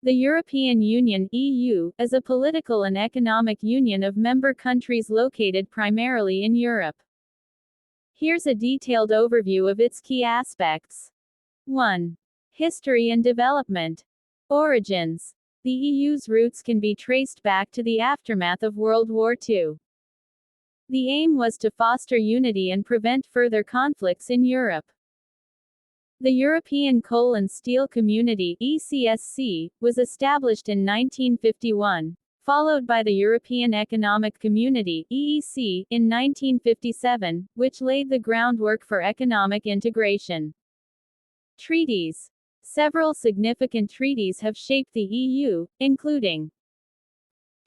The European Union (EU) is a political and economic union of member countries located primarily in Europe. Here's a detailed overview of its key aspects. 1. History and development. Origins. The EU's roots can be traced back to the aftermath of World War II. The aim was to foster unity and prevent further conflicts in Europe. The European Coal and Steel Community (ECSC) was established in 1951, followed by the European Economic Community (EEC) in 1957, which laid the groundwork for economic integration. Treaties. Several significant treaties have shaped the EU, including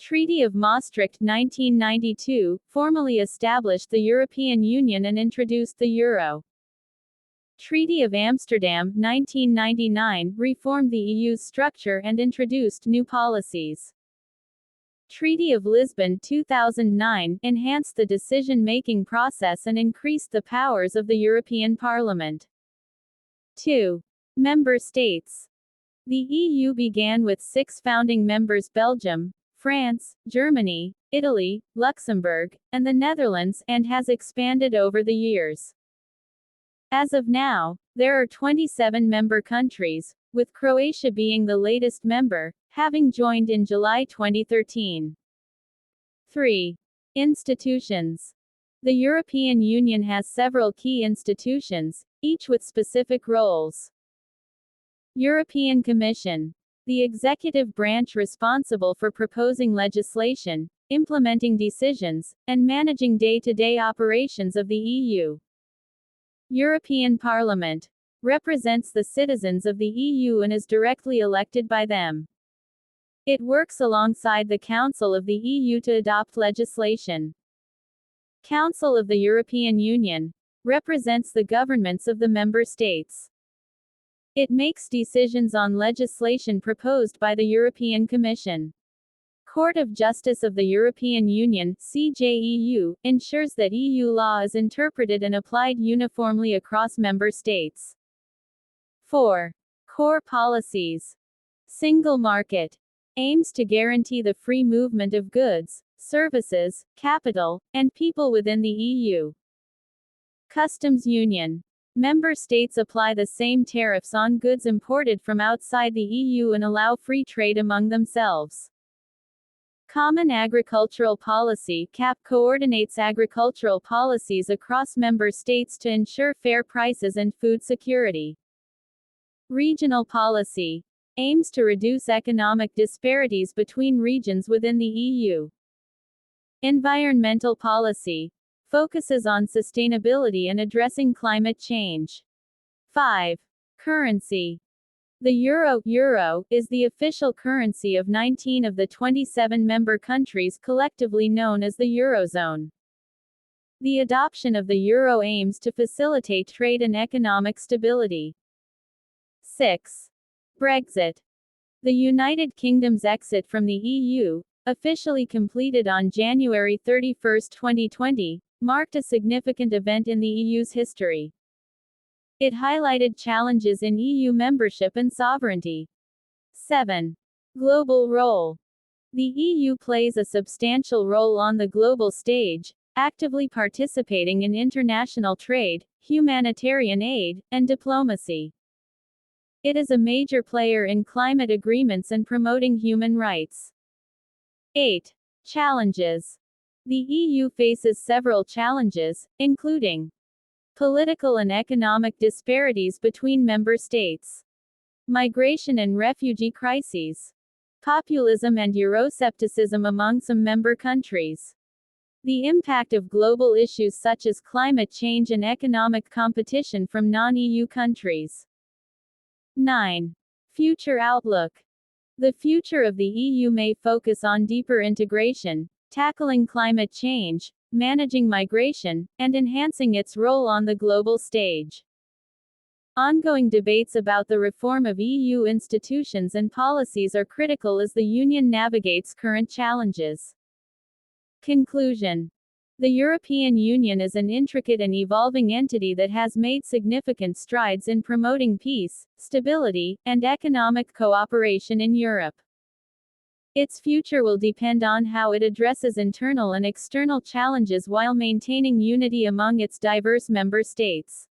Treaty of Maastricht 1992, formally established the European Union and introduced the euro. Treaty of Amsterdam 1999, reformed the EU's structure and introduced new policies. Treaty of Lisbon 2009, enhanced the decision-making process and increased the powers of the European Parliament. 2. Member states. The EU began with 6 founding members: Belgium, France, Germany, Italy, Luxembourg, and the Netherlands, and has expanded over the years. As of now, there are 27 member countries, with Croatia being the latest member, having joined in July 2013. 3. Institutions. The European Union has several key institutions, each with specific roles. European Commission. The executive branch responsible for proposing legislation, implementing decisions, and managing day-to-day operations of the EU. European Parliament. Represents the citizens of the EU and is directly elected by them. It works alongside the Council of the EU to adopt legislation. Council of the European Union. Represents the governments of the member states. It makes decisions on legislation proposed by the European Commission. Court of Justice of the European Union (CJEU) ensures that EU law is interpreted and applied uniformly across member states. 4. Core policies. Single market. Aims to guarantee the free movement of goods, services, capital, and people within the EU. Customs Union. Member states apply the same tariffs on goods imported from outside the EU and allow free trade among themselves. Common Agricultural Policy (CAP) coordinates agricultural policies across member states to ensure fair prices and food security. Regional Policy. Aims to reduce economic disparities between regions within the EU. Environmental Policy. Focuses on sustainability and addressing climate change. 5. Currency. The euro is the official currency of 19 of the 27 member countries, collectively known as the Eurozone. The adoption of the euro aims to facilitate trade and economic stability. 6. Brexit. The United Kingdom's exit from the EU, officially completed on January 31, 2020, marked a significant event in the EU's history. It highlighted challenges in EU membership and sovereignty. 7. Global role. The EU plays a substantial role on the global stage, actively participating in international trade, humanitarian aid, and diplomacy. It is a major player in climate agreements and promoting human rights. 8. Challenges. The EU faces several challenges, including political and economic disparities between member states, migration and refugee crises, populism and Euroscepticism among some member countries, the impact of global issues such as climate change and economic competition from non-EU countries. 9. Future outlook. The future of the EU may focus on deeper integration, tackling climate change, managing migration, and enhancing its role on the global stage. Ongoing debates about the reform of EU institutions and policies are critical as the Union navigates current challenges. Conclusion. The European Union is an intricate and evolving entity that has made significant strides in promoting peace, stability, and economic cooperation in Europe. Its future will depend on how it addresses internal and external challenges while maintaining unity among its diverse member states.